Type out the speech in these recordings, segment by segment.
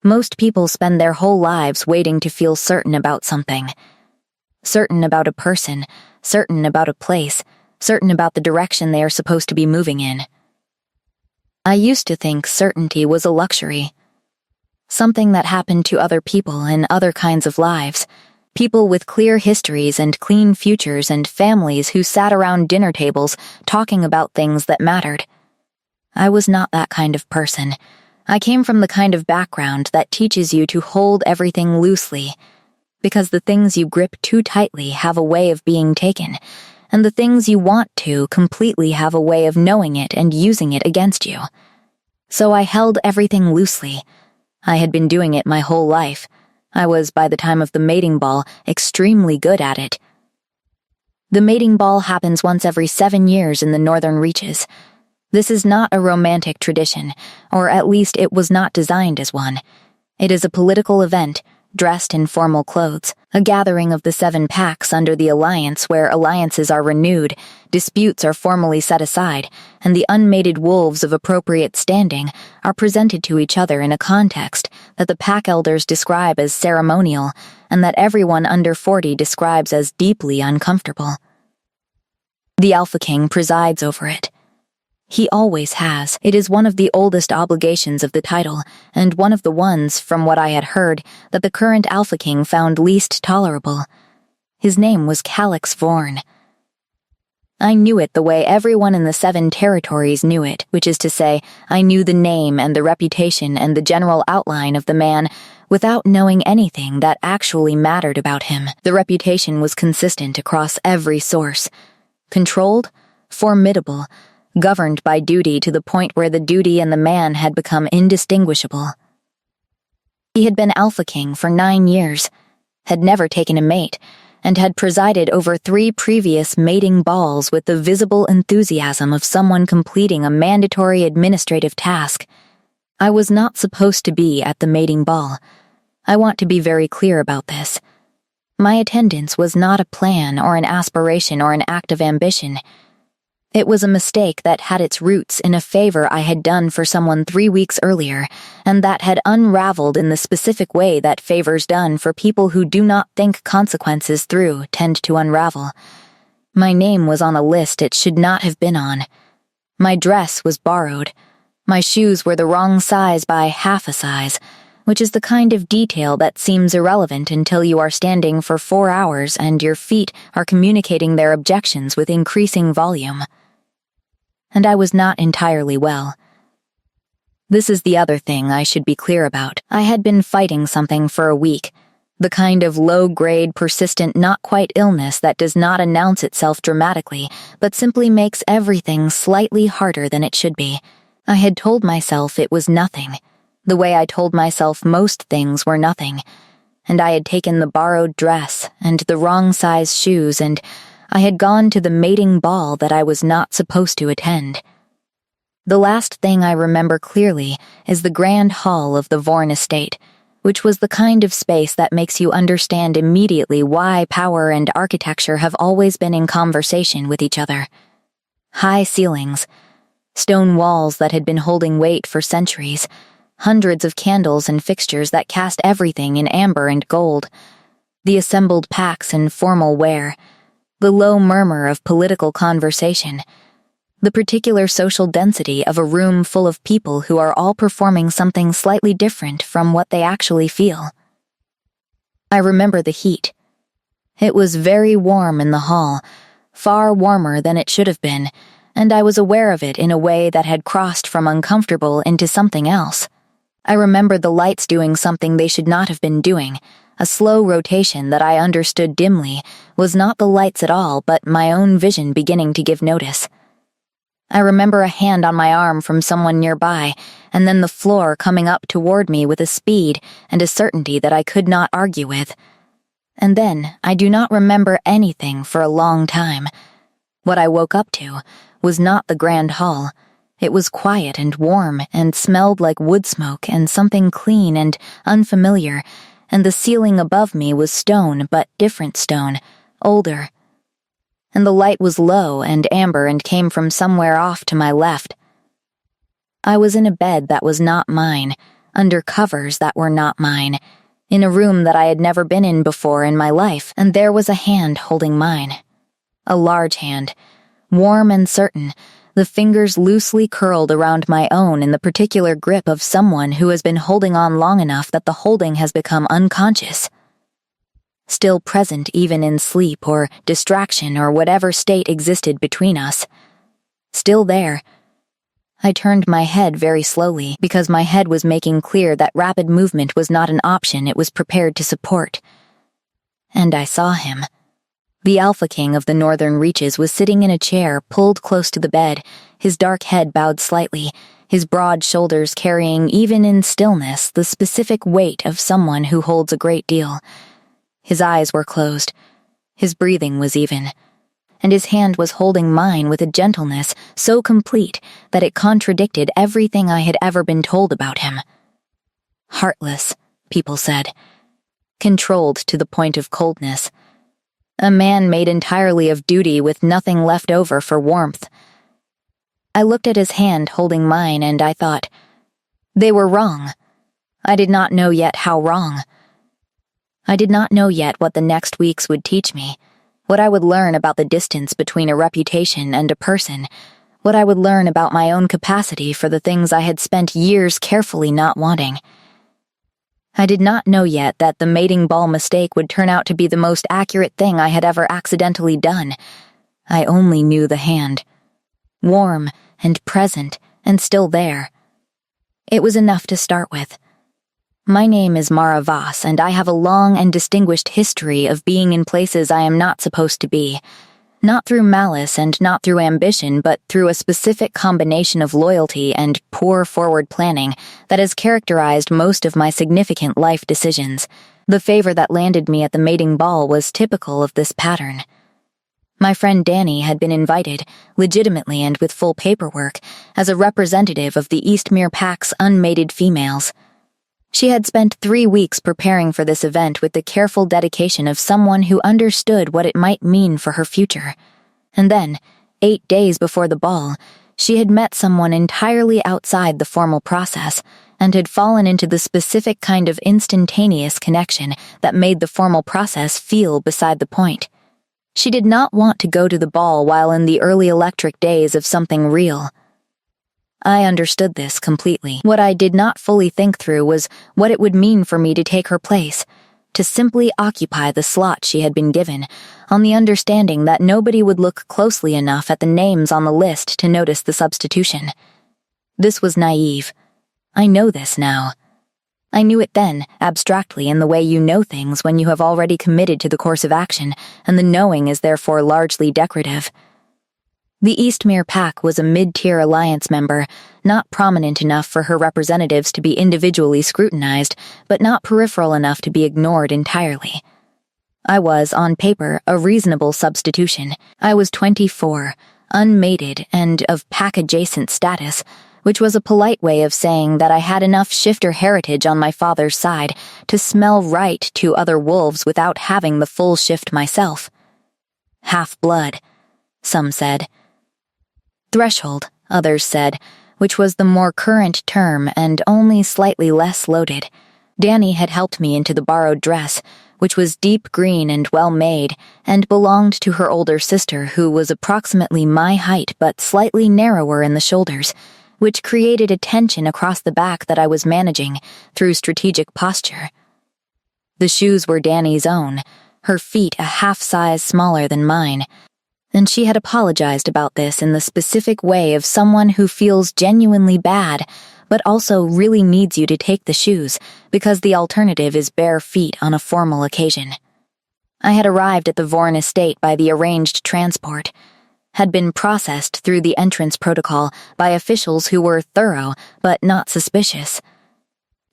Most people spend their whole lives waiting to feel certain about something. Certain about a person, certain about a place, certain about the direction they are supposed to be moving in. I used to think certainty was a luxury. Something that happened to other people in other kinds of lives. People with clear histories and clean futures and families who sat around dinner tables talking about things that mattered. I was not that kind of person. I came from the kind of background that teaches you to hold everything loosely, because the things you grip too tightly have a way of being taken, and the things you want to completely have a way of knowing it and using it against you. So I held everything loosely. I had been doing it my whole life. I was, by the time of the mating ball, extremely good at it. The mating ball happens once every 7 years in the northern reaches. This is not a romantic tradition, or at least it was not designed as one. It is a political event, dressed in formal clothes, a gathering of the 7 packs under the alliance where alliances are renewed, disputes are formally set aside, and the unmated wolves of appropriate standing are presented to each other in a context that the pack elders describe as ceremonial, and that everyone under 40 describes as deeply uncomfortable. The Alpha King presides over it. He always has. It is one of the oldest obligations of the title, and one of the ones, from what I had heard, that the current Alpha King found least tolerable. His name was Calix Vorn. I knew it the way everyone in the 7 territories knew it, which is to say, I knew the name and the reputation and the general outline of the man without knowing anything that actually mattered about him. The reputation was consistent across every source. Controlled, formidable, governed by duty to the point where the duty and the man had become indistinguishable. He had been Alpha King for 9 years, had never taken a mate, and had presided over 3 previous mating balls with the visible enthusiasm of someone completing a mandatory administrative task. I was not supposed to be at the mating ball. I want to be very clear about this. My attendance was not a plan or an aspiration or an act of ambition. It was a mistake that had its roots in a favor I had done for someone 3 weeks earlier, and that had unraveled in the specific way that favors done for people who do not think consequences through tend to unravel. My name was on a list it should not have been on. My dress was borrowed. My shoes were the wrong size by half a size, which is the kind of detail that seems irrelevant until you are standing for 4 hours and your feet are communicating their objections with increasing volume. And I was not entirely well. This is the other thing I should be clear about. I had been fighting something for a week, the kind of low-grade, persistent, not-quite illness that does not announce itself dramatically, but simply makes everything slightly harder than it should be. I had told myself it was nothing, the way I told myself most things were nothing, and I had taken the borrowed dress and the wrong size shoes, and I had gone to the mating ball that I was not supposed to attend. The last thing I remember clearly is the grand hall of the Vorn estate, which was the kind of space that makes you understand immediately why power and architecture have always been in conversation with each other. High ceilings, stone walls that had been holding weight for centuries, hundreds of candles and fixtures that cast everything in amber and gold, the assembled packs in formal wear, the low murmur of political conversation, the particular social density of a room full of people who are all performing something slightly different from what they actually feel. I remember the heat. It was very warm in the hall, far warmer than it should have been, and I was aware of it in a way that had crossed from uncomfortable into something else. I remember the lights doing something they should not have been doing. A slow rotation that I understood dimly was not the lights at all, but my own vision beginning to give notice. I remember a hand on my arm from someone nearby, and then the floor coming up toward me with a speed and a certainty that I could not argue with. And then I do not remember anything for a long time. What I woke up to was not the grand hall. It was quiet and warm and smelled like wood smoke and something clean and unfamiliar, and the ceiling above me was stone, but different stone, older. And the light was low and amber and came from somewhere off to my left. I was in a bed that was not mine, under covers that were not mine, in a room that I had never been in before in my life, and there was a hand holding mine. A large hand, warm and certain, the fingers loosely curled around my own in the particular grip of someone who has been holding on long enough that the holding has become unconscious. Still present even in sleep or distraction or whatever state existed between us. Still there. I turned my head very slowly because my head was making clear that rapid movement was not an option it was prepared to support. And I saw him. The Alpha King of the Northern Reaches was sitting in a chair pulled close to the bed, his dark head bowed slightly, his broad shoulders carrying, even in stillness, the specific weight of someone who holds a great deal. His eyes were closed. His breathing was even. And his hand was holding mine with a gentleness so complete that it contradicted everything I had ever been told about him. Heartless, people said. Controlled to the point of coldness. A man made entirely of duty with nothing left over for warmth. I looked at his hand holding mine and I thought, they were wrong. I did not know yet how wrong. I did not know yet what the next weeks would teach me, what I would learn about the distance between a reputation and a person, what I would learn about my own capacity for the things I had spent years carefully not wanting. I did not know yet that the mating ball mistake would turn out to be the most accurate thing I had ever accidentally done. I only knew the hand. Warm and present and still there. It was enough to start with. My name is Mara Voss, and I have a long and distinguished history of being in places I am not supposed to be. Not through malice and not through ambition, but through a specific combination of loyalty and poor forward planning that has characterized most of my significant life decisions. The favor that landed me at the mating ball was typical of this pattern. My friend Danny had been invited, legitimately and with full paperwork, as a representative of the Eastmere Pack's unmated females. She had spent 3 weeks preparing for this event with the careful dedication of someone who understood what it might mean for her future. And then, 8 days before the ball, she had met someone entirely outside the formal process and had fallen into the specific kind of instantaneous connection that made the formal process feel beside the point. She did not want to go to the ball while in the early electric days of something real. I understood this completely. What I did not fully think through was what it would mean for me to take her place, to simply occupy the slot she had been given, on the understanding that nobody would look closely enough at the names on the list to notice the substitution. This was naive. I know this now. I knew it then, abstractly, in the way you know things when you have already committed to the course of action, and the knowing is therefore largely decorative. The Eastmere Pack was a mid-tier alliance member, not prominent enough for her representatives to be individually scrutinized, but not peripheral enough to be ignored entirely. I was, on paper, a reasonable substitution. I was 24, unmated, and of pack-adjacent status, which was a polite way of saying that I had enough shifter heritage on my father's side to smell right to other wolves without having the full shift myself. Half-blood, some said. Threshold, others said, which was the more current term and only slightly less loaded. Danny had helped me into the borrowed dress, which was deep green and well-made, and belonged to her older sister, who was approximately my height but slightly narrower in the shoulders, which created a tension across the back that I was managing through strategic posture. The shoes were Danny's own, her feet a half-size smaller than mine, and she had apologized about this in the specific way of someone who feels genuinely bad, but also really needs you to take the shoes, because the alternative is bare feet on a formal occasion. I had arrived at the Vorn estate by the arranged transport, had been processed through the entrance protocol by officials who were thorough but not suspicious,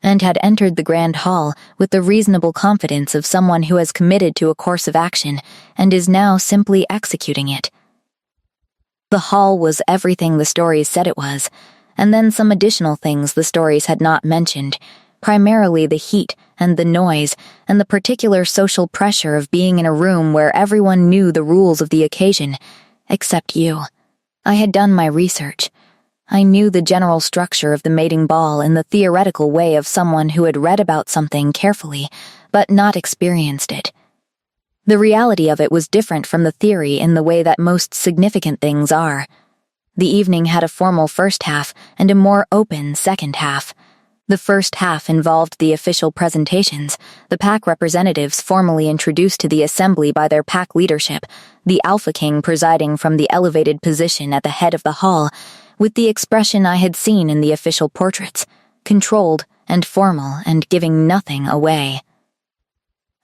and had entered the Grand Hall with the reasonable confidence of someone who has committed to a course of action and is now simply executing it. The hall was everything the stories said it was, and then some additional things the stories had not mentioned, primarily the heat and the noise and the particular social pressure of being in a room where everyone knew the rules of the occasion, except you. I had done my research. I knew the general structure of the mating ball in the theoretical way of someone who had read about something carefully, but not experienced it. The reality of it was different from the theory in the way that most significant things are. The evening had a formal first half and a more open second half. The first half involved the official presentations, the pack representatives formally introduced to the assembly by their pack leadership, the Alpha King presiding from the elevated position at the head of the hall, with the expression I had seen in the official portraits, controlled and formal and giving nothing away.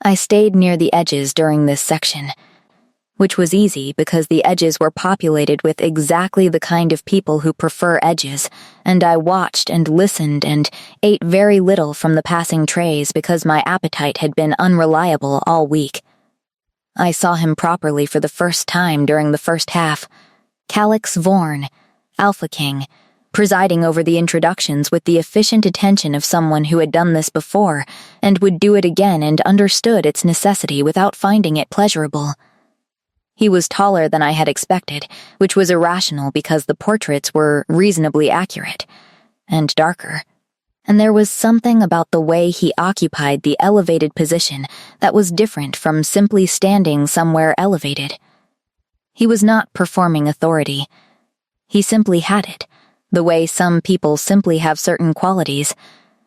I stayed near the edges during this section, which was easy because the edges were populated with exactly the kind of people who prefer edges, and I watched and listened and ate very little from the passing trays because my appetite had been unreliable all week. I saw him properly for the first time during the first half. Calix Vorn, Alpha King, presiding over the introductions with the efficient attention of someone who had done this before and would do it again and understood its necessity without finding it pleasurable. He was taller than I had expected, which was irrational because the portraits were reasonably accurate, and darker. And there was something about the way he occupied the elevated position that was different from simply standing somewhere elevated. He was not performing authority. He simply had it, the way some people simply have certain qualities,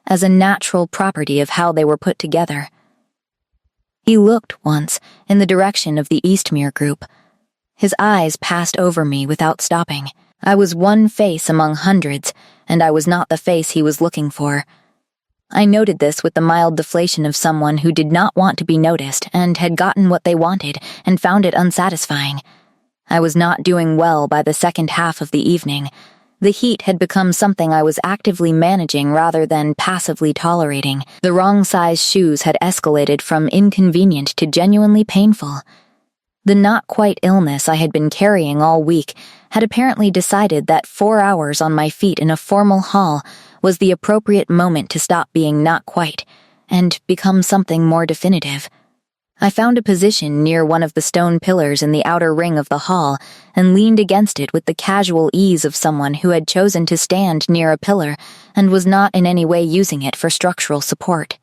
as a natural property of how they were put together. He looked, once, in the direction of the Eastmere group. His eyes passed over me without stopping. I was one face among hundreds, and I was not the face he was looking for. I noted this with the mild deflation of someone who did not want to be noticed and had gotten what they wanted and found it unsatisfying. I was not doing well by the second half of the evening. The heat had become something I was actively managing rather than passively tolerating. The wrong size shoes had escalated from inconvenient to genuinely painful. The not-quite illness I had been carrying all week had apparently decided that 4 hours on my feet in a formal hall was the appropriate moment to stop being not quite and become something more definitive. I found a position near one of the stone pillars in the outer ring of the hall and leaned against it with the casual ease of someone who had chosen to stand near a pillar and was not in any way using it for structural support.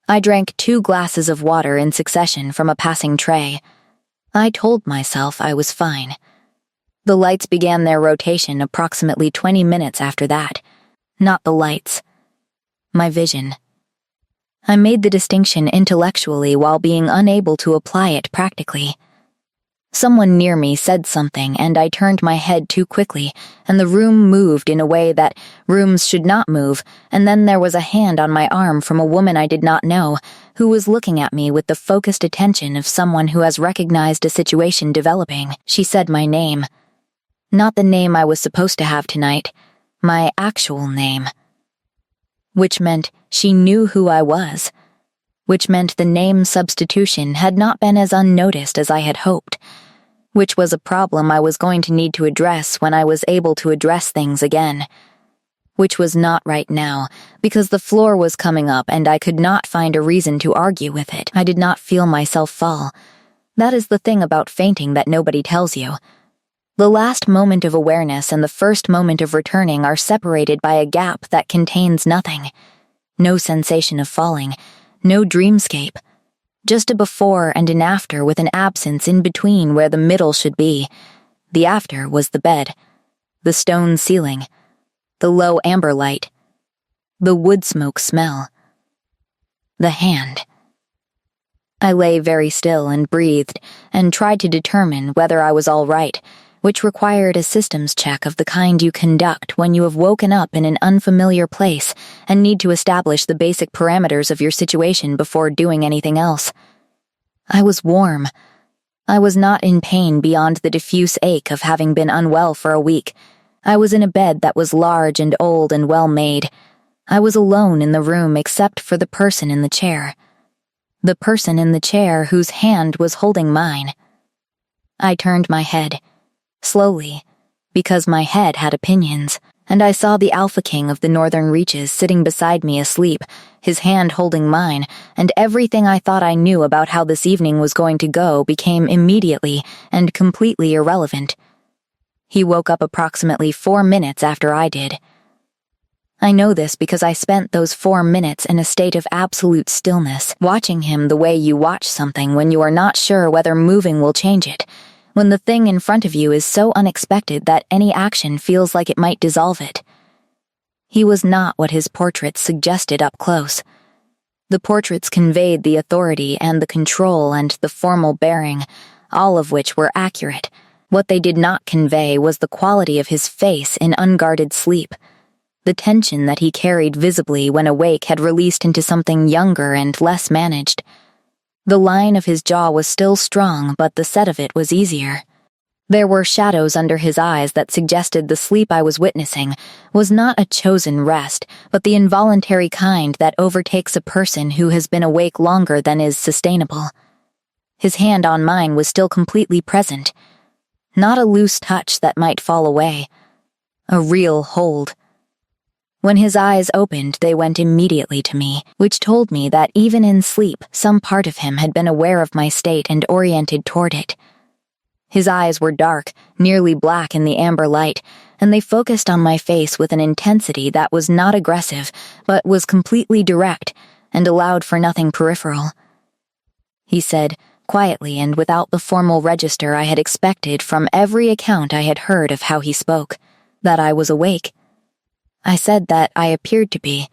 I drank 2 glasses of water in succession from a passing tray. I told myself I was fine. The lights began their rotation approximately 20 minutes after that. Not the lights. My vision. I made the distinction intellectually while being unable to apply it practically. Someone near me said something, and I turned my head too quickly, and the room moved in a way that rooms should not move, and then there was a hand on my arm from a woman I did not know, who was looking at me with the focused attention of someone who has recognized a situation developing. She said my name. Not the name I was supposed to have tonight, my actual name. Which meant she knew who I was. Which meant the name substitution had not been as unnoticed as I had hoped. Which was a problem I was going to need to address when I was able to address things again. Which was not right now, because the floor was coming up and I could not find a reason to argue with it. I did not feel myself fall. That is the thing about fainting that nobody tells you. The last moment of awareness and the first moment of returning are separated by a gap that contains nothing. No sensation of falling, no dreamscape. Just a before and an after with an absence in between where the middle should be. The after was the bed, the stone ceiling, the low amber light, the wood smoke smell, the hand. I lay very still and breathed and tried to determine whether I was all right, which required a systems check of the kind you conduct when you have woken up in an unfamiliar place and need to establish the basic parameters of your situation before doing anything else. I was warm. I was not in pain beyond the diffuse ache of having been unwell for a week. I was in a bed that was large and old and well made. I was alone in the room except for the person in the chair. The person in the chair whose hand was holding mine. I turned my head. Slowly, because my head had opinions, and I saw the Alpha King of the Northern Reaches sitting beside me asleep, his hand holding mine, and everything I thought I knew about how this evening was going to go became immediately and completely irrelevant. He woke up approximately 4 minutes after I did. I know this because I spent those 4 minutes in a state of absolute stillness, watching him the way you watch something when you are not sure whether moving will change it, when the thing in front of you is so unexpected that any action feels like it might dissolve it. He was not what his portraits suggested up close. The portraits conveyed the authority and the control and the formal bearing, all of which were accurate. What they did not convey was the quality of his face in unguarded sleep. The tension that he carried visibly when awake had released into something younger and less managed. The line of his jaw was still strong, but the set of it was easier. There were shadows under his eyes that suggested the sleep I was witnessing was not a chosen rest, but the involuntary kind that overtakes a person who has been awake longer than is sustainable. His hand on mine was still completely present. Not a loose touch that might fall away. A real hold. When his eyes opened, they went immediately to me, which told me that even in sleep, some part of him had been aware of my state and oriented toward it. His eyes were dark, nearly black in the amber light, and they focused on my face with an intensity that was not aggressive, but was completely direct, and allowed for nothing peripheral. He said, quietly and without the formal register I had expected from every account I had heard of how he spoke, that I was awake. I said that I appeared to be.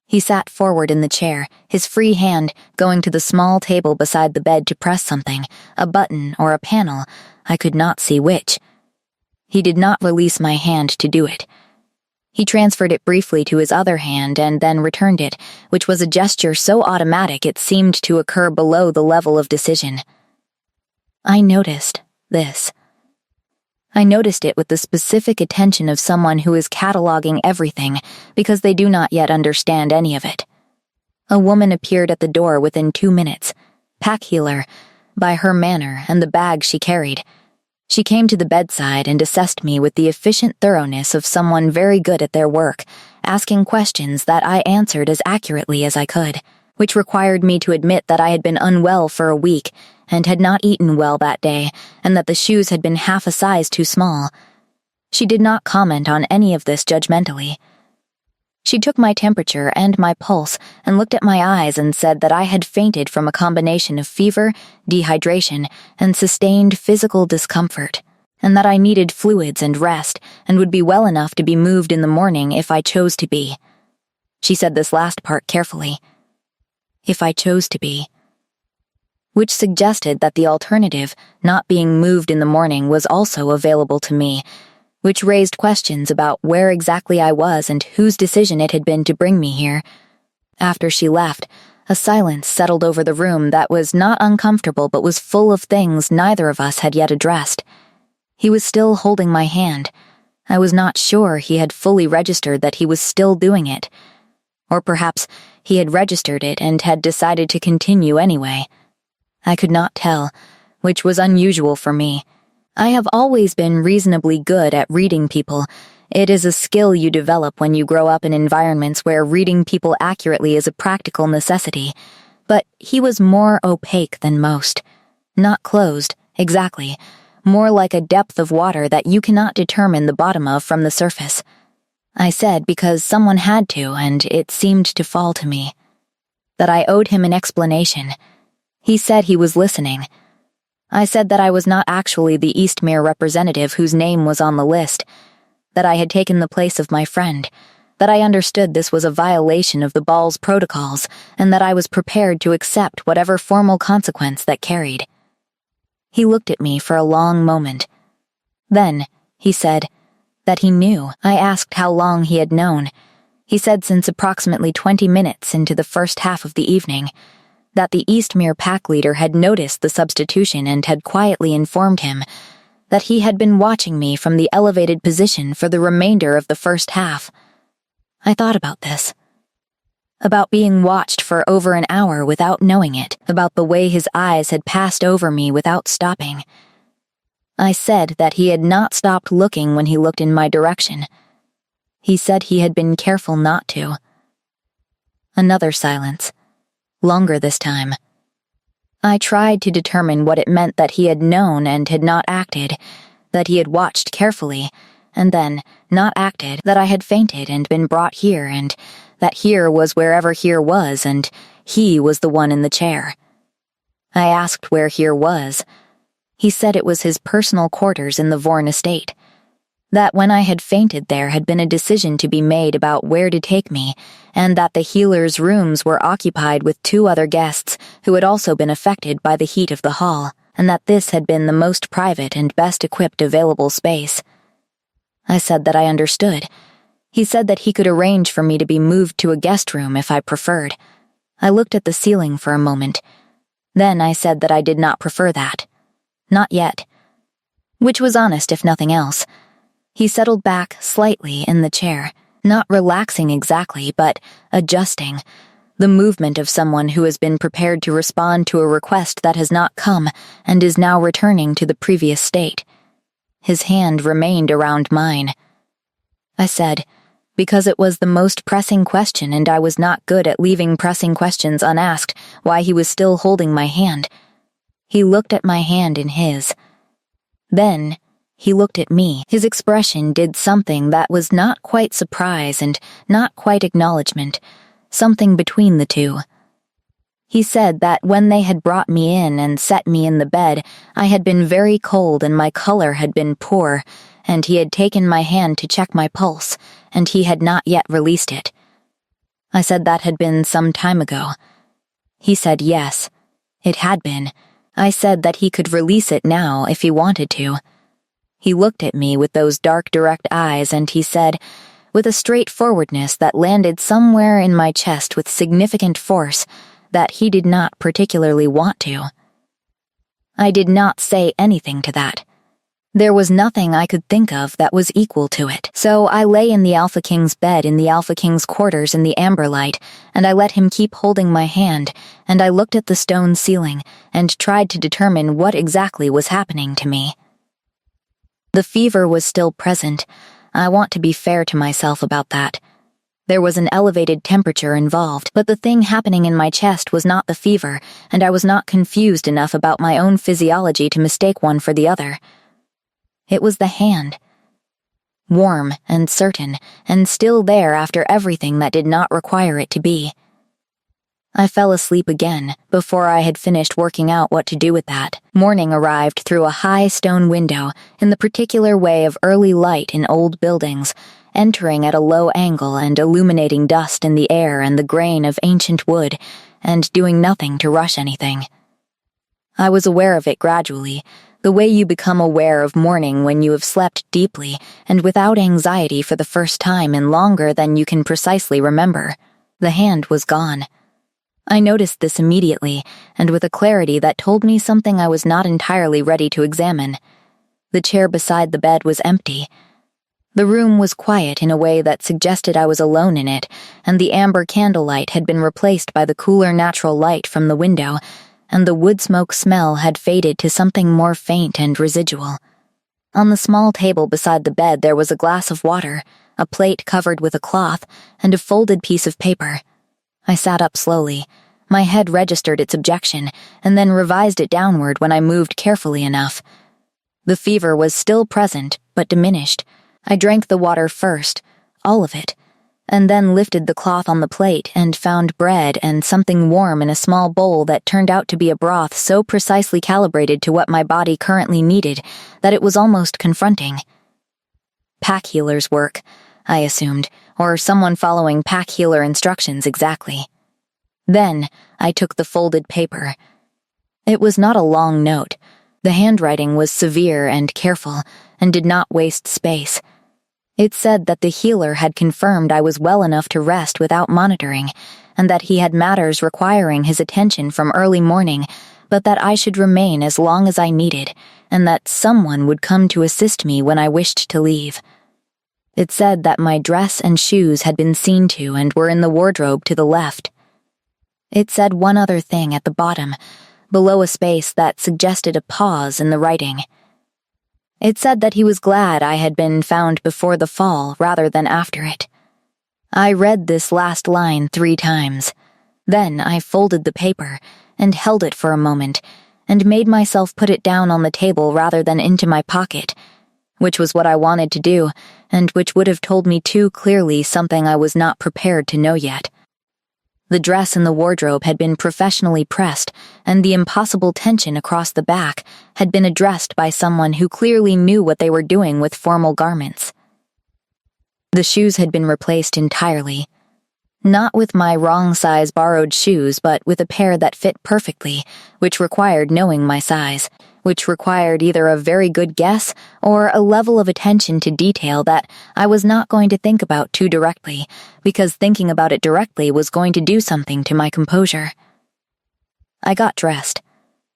He sat forward in the chair, his free hand going to the small table beside the bed to press something, a button or a panel, I could not see which. He did not release my hand to do it. He transferred it briefly to his other hand and then returned it, which was a gesture so automatic it seemed to occur below the level of decision. I noticed this. I noticed it with the specific attention of someone who is cataloging everything because they do not yet understand any of it. A woman appeared at the door within 2 minutes, pack healer, by her manner and the bag she carried. She came to the bedside and assessed me with the efficient thoroughness of someone very good at their work, asking questions that I answered as accurately as I could, which required me to admit that I had been unwell for a week and had not eaten well that day, and that the shoes had been half a size too small. She did not comment on any of this judgmentally. She took my temperature and my pulse and looked at my eyes and said that I had fainted from a combination of fever, dehydration, and sustained physical discomfort, and that I needed fluids and rest and would be well enough to be moved in the morning if I chose to be. She said this last part carefully. If I chose to be. Which suggested that the alternative, not being moved in the morning, was also available to me, which raised questions about where exactly I was and whose decision it had been to bring me here. After she left, a silence settled over the room that was not uncomfortable but was full of things neither of us had yet addressed. He was still holding my hand. I was not sure he had fully registered that he was still doing it. Or perhaps he had registered it and had decided to continue anyway. I could not tell, which was unusual for me. I have always been reasonably good at reading people. It is a skill you develop when you grow up in environments where reading people accurately is a practical necessity. But he was more opaque than most. Not closed, exactly. More like a depth of water that you cannot determine the bottom of from the surface. I said because someone had to, and it seemed to fall to me. That I owed him an explanation. He said he was listening. I said that I was not actually the Eastmere representative whose name was on the list, that I had taken the place of my friend, that I understood this was a violation of the ball's protocols, and that I was prepared to accept whatever formal consequence that carried. He looked at me for a long moment. Then, he said, that he knew. I asked how long he had known. He said since approximately 20 minutes into the first half of the evening, that the Eastmere pack leader had noticed the substitution and had quietly informed him, that he had been watching me from the elevated position for the remainder of the first half. I thought about this. About being watched for over an hour without knowing it, about the way his eyes had passed over me without stopping. I said that he had not stopped looking when he looked in my direction. He said he had been careful not to. Another silence. Longer this time. I tried to determine what it meant that he had known and had not acted, that he had watched carefully, and then not acted, that I had fainted and been brought here, and that here was wherever here was, and he was the one in the chair. I asked where here was. He said it was his personal quarters in the Vorn estate. That when I had fainted there had been a decision to be made about where to take me, and that the healer's rooms were occupied with 2 other guests who had also been affected by the heat of the hall, and that this had been the most private and best equipped available space. I said that I understood. He said that he could arrange for me to be moved to a guest room if I preferred. I looked at the ceiling for a moment. Then I said that I did not prefer that. Not yet. Which was honest if nothing else. He settled back slightly in the chair, not relaxing exactly, but adjusting, the movement of someone who has been prepared to respond to a request that has not come and is now returning to the previous state. His hand remained around mine. I said, because it was the most pressing question and I was not good at leaving pressing questions unasked, why he was still holding my hand. He looked at my hand in his. Then he looked at me. His expression did something that was not quite surprise and not quite acknowledgement, something between the two. He said that when they had brought me in and set me in the bed, I had been very cold and my color had been poor, and he had taken my hand to check my pulse, and he had not yet released it. I said that had been some time ago. He said yes, it had been. I said that he could release it now if he wanted to. He looked at me with those dark, direct eyes, and he said, with a straightforwardness that landed somewhere in my chest with significant force, that he did not particularly want to. I did not say anything to that. There was nothing I could think of that was equal to it. So I lay in the Alpha King's bed in the Alpha King's quarters in the amber light, and I let him keep holding my hand, and I looked at the stone ceiling and tried to determine what exactly was happening to me. The fever was still present. I want to be fair to myself about that. There was an elevated temperature involved, but the thing happening in my chest was not the fever, and I was not confused enough about my own physiology to mistake one for the other. It was the hand. Warm and certain, and still there after everything that did not require it to be. I fell asleep again before I had finished working out what to do with that. Morning arrived through a high stone window in the particular way of early light in old buildings, entering at a low angle and illuminating dust in the air and the grain of ancient wood, and doing nothing to rush anything. I was aware of it gradually, the way you become aware of morning when you have slept deeply and without anxiety for the first time in longer than you can precisely remember. The hand was gone. I noticed this immediately, and with a clarity that told me something I was not entirely ready to examine. The chair beside the bed was empty. The room was quiet in a way that suggested I was alone in it, and the amber candlelight had been replaced by the cooler natural light from the window, and the wood smoke smell had faded to something more faint and residual. On the small table beside the bed there was a glass of water, a plate covered with a cloth, and a folded piece of paper. I sat up slowly. My head registered its objection, and then revised it downward when I moved carefully enough. The fever was still present, but diminished. I drank the water first, all of it, and then lifted the cloth on the plate and found bread and something warm in a small bowl that turned out to be a broth so precisely calibrated to what my body currently needed that it was almost confronting. Pack healer's work, I assumed, or someone following pack healer instructions exactly. Then I took the folded paper. It was not a long note. The handwriting was severe and careful, and did not waste space. It said that the healer had confirmed I was well enough to rest without monitoring, and that he had matters requiring his attention from early morning, but that I should remain as long as I needed, and that someone would come to assist me when I wished to leave. It said that my dress and shoes had been seen to and were in the wardrobe to the left. It said one other thing at the bottom, below a space that suggested a pause in the writing. It said that he was glad I had been found before the fall rather than after it. I read this last line 3 times. Then I folded the paper and held it for a moment and made myself put it down on the table rather than into my pocket, which was what I wanted to do, and which would have told me too clearly something I was not prepared to know yet. The dress in the wardrobe had been professionally pressed, and the impossible tension across the back had been addressed by someone who clearly knew what they were doing with formal garments. The shoes had been replaced entirely. Not with my wrong-size borrowed shoes, but with a pair that fit perfectly, which required knowing my size, which required either a very good guess or a level of attention to detail that I was not going to think about too directly, because thinking about it directly was going to do something to my composure. I got dressed.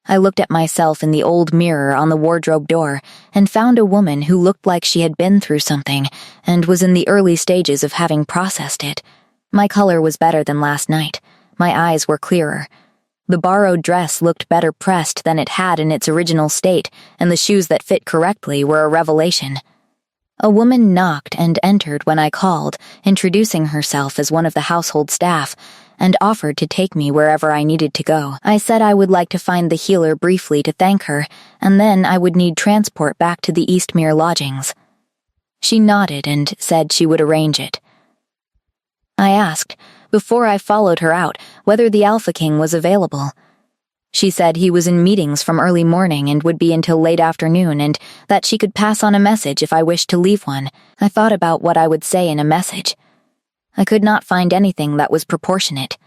I looked at myself in the old mirror on the wardrobe door and found a woman who looked like she had been through something and was in the early stages of having processed it. My color was better than last night. My eyes were clearer. The borrowed dress looked better pressed than it had in its original state, and the shoes that fit correctly were a revelation. A woman knocked and entered when I called, introducing herself as one of the household staff, and offered to take me wherever I needed to go. I said I would like to find the healer briefly to thank her, and then I would need transport back to the Eastmere lodgings. She nodded and said she would arrange it. I asked, before I followed her out, whether the Alpha King was available. She said he was in meetings from early morning and would be until late afternoon, and that she could pass on a message if I wished to leave one. I thought about what I would say in a message. I could not find anything that was proportionate.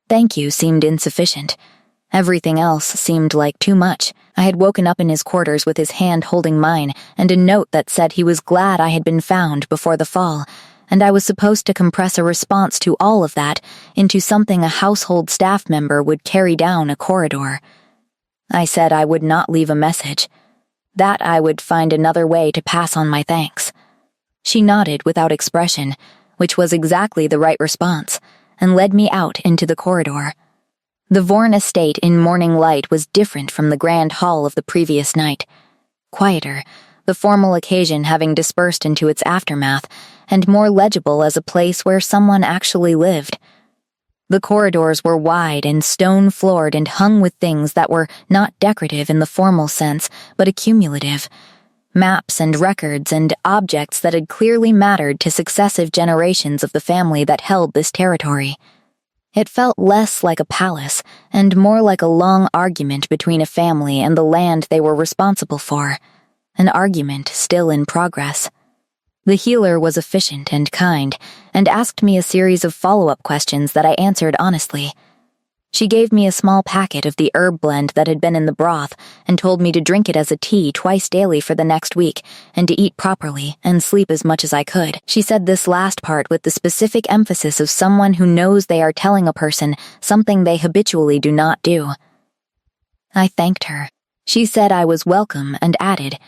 Thank you seemed insufficient. Everything else seemed like too much. I had woken up in his quarters with his hand holding mine and a note that said he was glad I had been found before the fall, and I was supposed to compress a response to all of that into something a household staff member would carry down a corridor. I said I would not leave a message, that I would find another way to pass on my thanks. She nodded without expression, which was exactly the right response, and led me out into the corridor. The Vorn estate in morning light was different from the grand hall of the previous night. Quieter, the formal occasion having dispersed into its aftermath, and more legible as a place where someone actually lived. The corridors were wide and stone-floored and hung with things that were not decorative in the formal sense, but accumulative. Maps and records and objects that had clearly mattered to successive generations of the family that held this territory. It felt less like a palace, and more like a long argument between a family and the land they were responsible for. An argument still in progress. The healer was efficient and kind, and asked me a series of follow-up questions that I answered honestly. She gave me a small packet of the herb blend that had been in the broth, and told me to drink it as a tea twice daily for the next week, and to eat properly, and sleep as much as I could. She said this last part with the specific emphasis of someone who knows they are telling a person something they habitually do not do. I thanked her. She said I was welcome and added,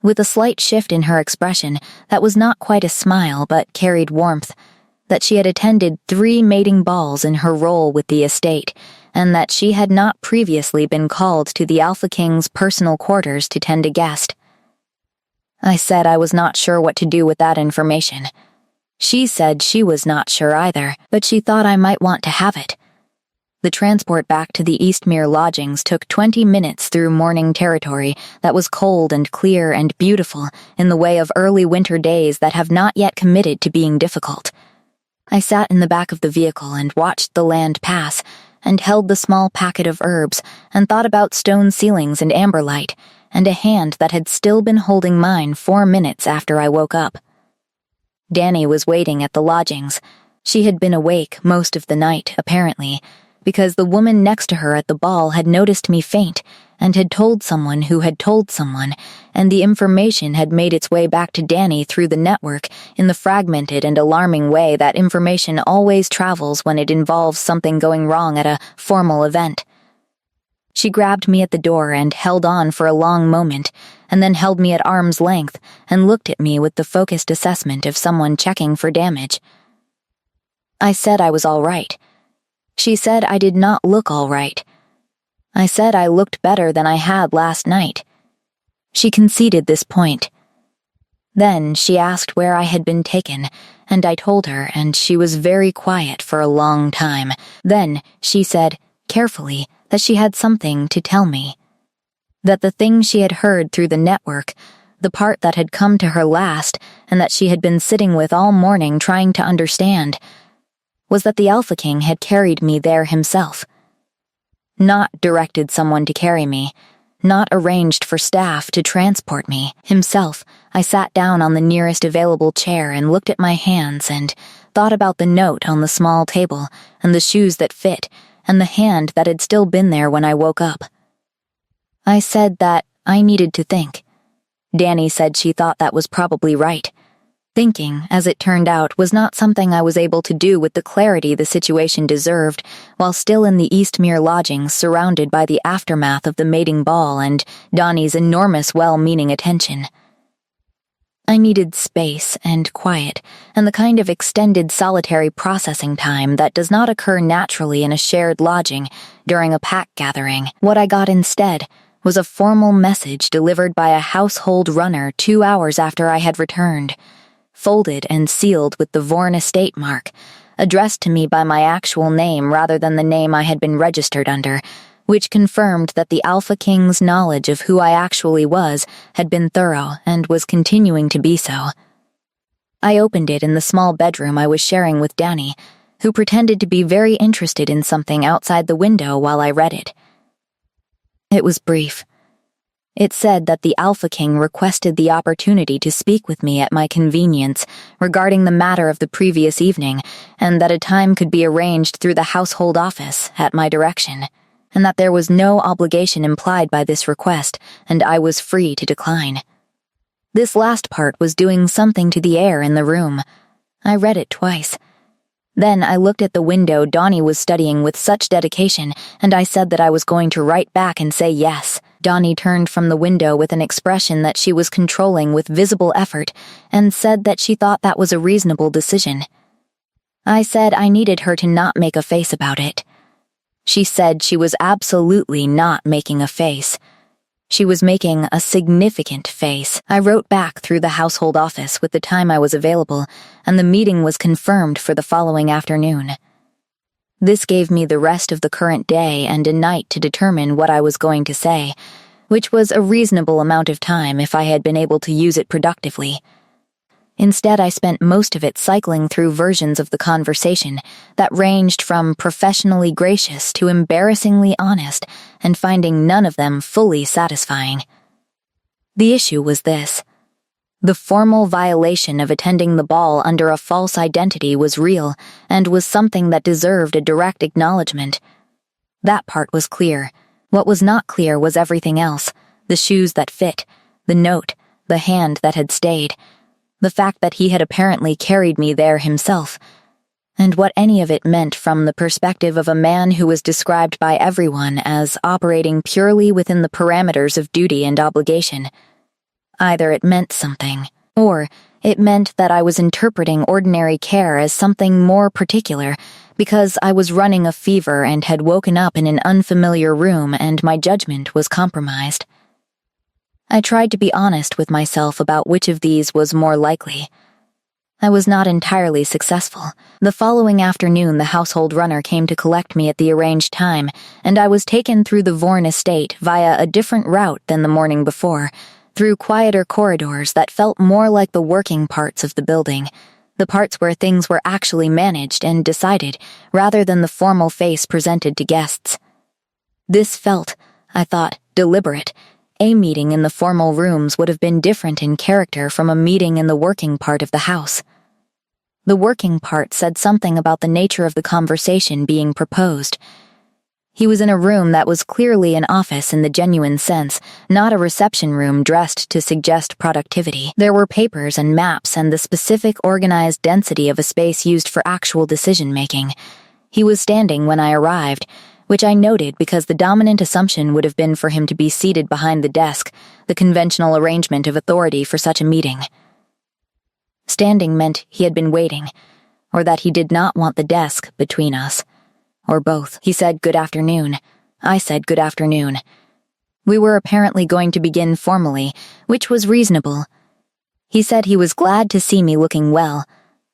with a slight shift in her expression that was not quite a smile but carried warmth, that she had attended 3 mating balls in her role with the estate, and that she had not previously been called to the Alpha King's personal quarters to tend a guest. I said I was not sure what to do with that information. She said she was not sure either, but she thought I might want to have it. The transport back to the Eastmere lodgings took 20 minutes through morning territory that was cold and clear and beautiful in the way of early winter days that have not yet committed to being difficult. I sat in the back of the vehicle and watched the land pass, and held the small packet of herbs, and thought about stone ceilings and amber light, and a hand that had still been holding mine 4 minutes after I woke up. Danny was waiting at the lodgings. She had been awake most of the night, apparently, because the woman next to her at the ball had noticed me faint, and had told someone who had told someone, and the information had made its way back to Danny through the network in the fragmented and alarming way that information always travels when it involves something going wrong at a formal event. She grabbed me at the door and held on for a long moment, and then held me at arm's length and looked at me with the focused assessment of someone checking for damage. I said I was all right. She said I did not look all right. I said I looked better than I had last night. She conceded this point. Then she asked where I had been taken, and I told her, and she was very quiet for a long time. Then she said, carefully, that she had something to tell me. That the thing she had heard through the network, the part that had come to her last and that she had been sitting with all morning trying to understand, was that the Alpha King had carried me there himself. Not directed someone to carry me, not arranged for staff to transport me. Himself, I sat down on the nearest available chair and looked at my hands and thought about the note on the small table and the shoes that fit and the hand that had still been there when I woke up. I said that I needed to think. Danny said she thought that was probably right. Thinking, as it turned out, was not something I was able to do with the clarity the situation deserved while still in the Eastmere lodgings surrounded by the aftermath of the mating ball and Donnie's enormous well-meaning attention. I needed space and quiet and the kind of extended solitary processing time that does not occur naturally in a shared lodging during a pack gathering. What I got instead was a formal message delivered by a household runner 2 hours after I had returned, folded and sealed with the Vorn estate mark, addressed to me by my actual name rather than the name I had been registered under, which confirmed that the Alpha King's knowledge of who I actually was had been thorough and was continuing to be so. I opened it in the small bedroom I was sharing with Danny, who pretended to be very interested in something outside the window while I read it. It was brief. It said that the Alpha King requested the opportunity to speak with me at my convenience regarding the matter of the previous evening, and that a time could be arranged through the household office at my direction, and that there was no obligation implied by this request, and I was free to decline. This last part was doing something to the air in the room. I read it twice. Then I looked at the window Donnie was studying with such dedication, and I said that I was going to write back and say yes. Donnie turned from the window with an expression that she was controlling with visible effort, and said that she thought that was a reasonable decision. I said I needed her to not make a face about it. She said she was absolutely not making a face. She was making a significant face. I wrote back through the household office with the time I was available, and the meeting was confirmed for the following afternoon. This gave me the rest of the current day and a night to determine what I was going to say, which was a reasonable amount of time if I had been able to use it productively. Instead, I spent most of it cycling through versions of the conversation that ranged from professionally gracious to embarrassingly honest, and finding none of them fully satisfying. The issue was this. The formal violation of attending the ball under a false identity was real and was something that deserved a direct acknowledgement. That part was clear. What was not clear was everything else: the shoes that fit, the note, the hand that had stayed, the fact that he had apparently carried me there himself, and what any of it meant from the perspective of a man who was described by everyone as operating purely within the parameters of duty and obligation. Either it meant something, or it meant that I was interpreting ordinary care as something more particular because I was running a fever and had woken up in an unfamiliar room and my judgment was compromised. I tried to be honest with myself about which of these was more likely. I was not entirely successful. The following afternoon, the household runner came to collect me at the arranged time, and I was taken through the Vorn estate via a different route than the morning before, through quieter corridors that felt more like the working parts of the building, the parts where things were actually managed and decided, rather than the formal face presented to guests. This felt, I thought, deliberate. A meeting in the formal rooms would have been different in character from a meeting in the working part of the house. The working part said something about the nature of the conversation being proposed. He was in a room that was clearly an office in the genuine sense, not a reception room dressed to suggest productivity. There were papers and maps and the specific organized density of a space used for actual decision-making. He was standing when I arrived, which I noted because the dominant assumption would have been for him to be seated behind the desk, the conventional arrangement of authority for such a meeting. Standing meant he had been waiting, or that he did not want the desk between us. Or both. He said good afternoon. I said good afternoon. We were apparently going to begin formally, which was reasonable. He said he was glad to see me looking well.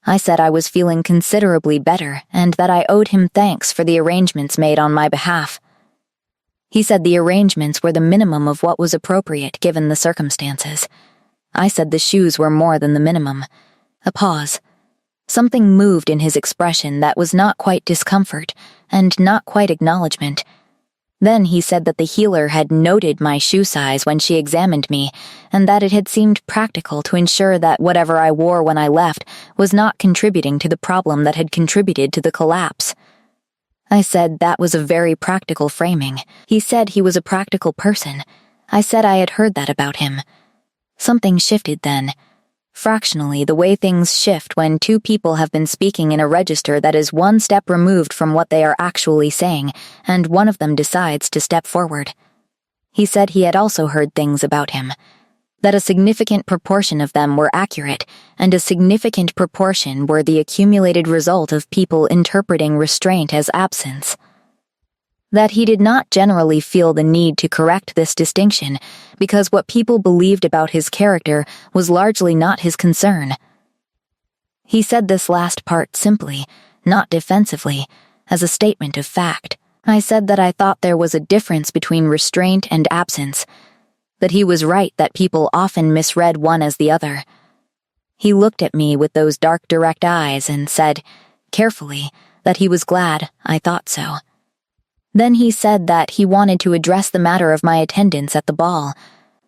I said I was feeling considerably better and that I owed him thanks for the arrangements made on my behalf. He said the arrangements were the minimum of what was appropriate given the circumstances. I said the shoes were more than the minimum. A pause. Something moved in his expression that was not quite discomfort and not quite acknowledgement. Then he said that the healer had noted my shoe size when she examined me, and that it had seemed practical to ensure that whatever I wore when I left was not contributing to the problem that had contributed to the collapse. I said that was a very practical framing. He said he was a practical person. I said I had heard that about him. Something shifted then. Fractionally, the way things shift when two people have been speaking in a register that is one step removed from what they are actually saying, and one of them decides to step forward. He said he had also heard things about him, that a significant proportion of them were accurate, and a significant proportion were the accumulated result of people interpreting restraint as absence. That he did not generally feel the need to correct this distinction, because what people believed about his character was largely not his concern. He said this last part simply, not defensively, as a statement of fact. I said that I thought there was a difference between restraint and absence, that he was right that people often misread one as the other. He looked at me with those dark, direct eyes and said, carefully, that he was glad I thought so. Then he said that he wanted to address the matter of my attendance at the ball,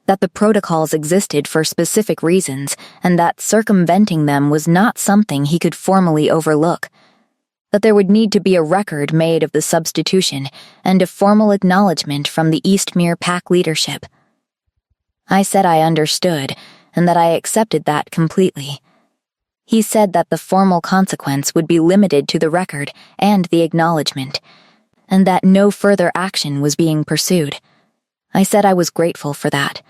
that the protocols existed for specific reasons, and that circumventing them was not something he could formally overlook, that there would need to be a record made of the substitution and a formal acknowledgement from the Eastmere Pack leadership. I said I understood, and that I accepted that completely. He said that the formal consequence would be limited to the record and the acknowledgement, and that no further action was being pursued. I said I was grateful for that.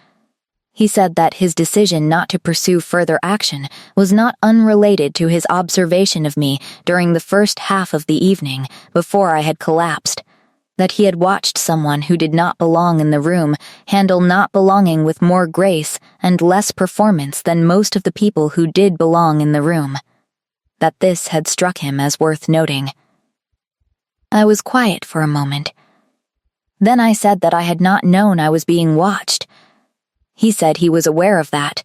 He said that his decision not to pursue further action was not unrelated to his observation of me during the first half of the evening before I had collapsed, that he had watched someone who did not belong in the room handle not belonging with more grace and less performance than most of the people who did belong in the room, that this had struck him as worth noting. I was quiet for a moment. Then I said that I had not known I was being watched. He said he was aware of that